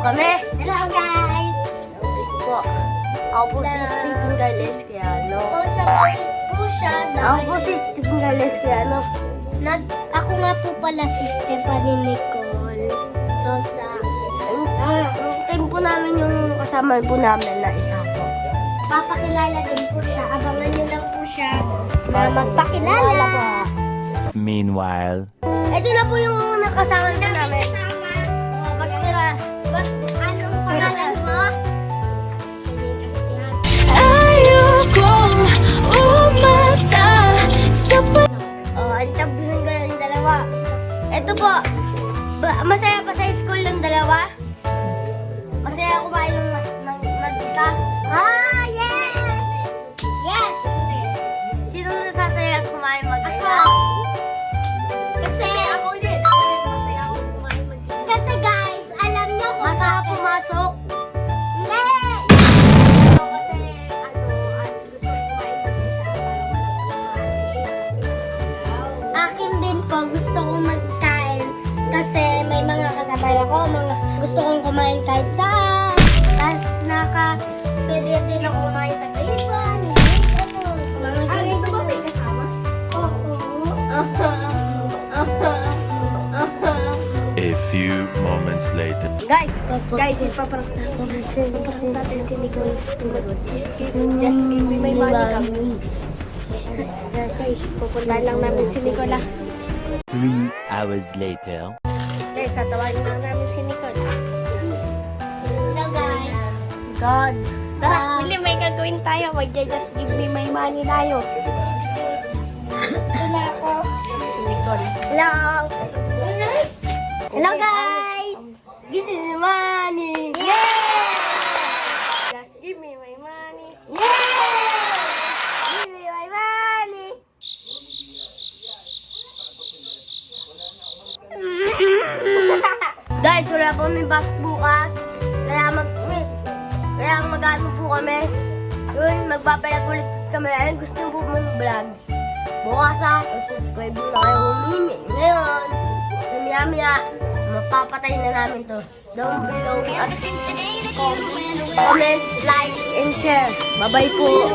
kami. Hello guys! Guys po. Ako po si Stephen Gales Criano. Post-surprise po siya Ako po si Stephen Gales Criano. Ako nga po pala si Stephanie Nicole Sosa. Time po namin yung kasama po namin na isa po. Papakilala din po siya. Abangan niyo lang po siya na magpakilala. Meanwhile, Ito na po yung nakasama po namin. Anong pangalan mo? Ayokong umasa sa Antabihin ko yung dalawa. Ito po. Masaya pa sa school ng dalawa? Masaya kumain ng mag-isa? Ah, yes! Yes! Sino nasasaya kumain mag-isa? Ako. Kasi ako din. Masaya ako kumain mag-isa. Kasi guys, alam niyo kung Masaya bakit? pumasok. Hindi! Kasi gusto ko kumain mag-isa para akin din po, gusto kong magkain kasi may mga kasabay ako, gusto kong kumain kahit saan. Tapos pwede din ako kumain sa kaiban. Gusto ba may kasama? Oo. a few moments later. Guys, ipapakita natin si Nicole Singarod. Just give me my money. Guys, pupuntahan lang namin si Nicola. 3 hours later. Guys, tatawarin lang namin si Nicole. Hello guys. God. Tara, Willie, may gagawin tayo. Just give me my money tayo. Wala ako. Si Nicole. Hello. Hello guys. This is money. Yeah! Just give me my money. Yeah! Give me my money. Guys, wala po may pasok bukas. Kaya mag-ano po kami. Yun, magbabayag ulit kami. Ayun, gusto nyo po mong vlog. Bukas subscribe na kayo humini. Ngayon, sa maya-maya, mapapatay na namin to. Down below at comment, like, and share. Bye-bye po.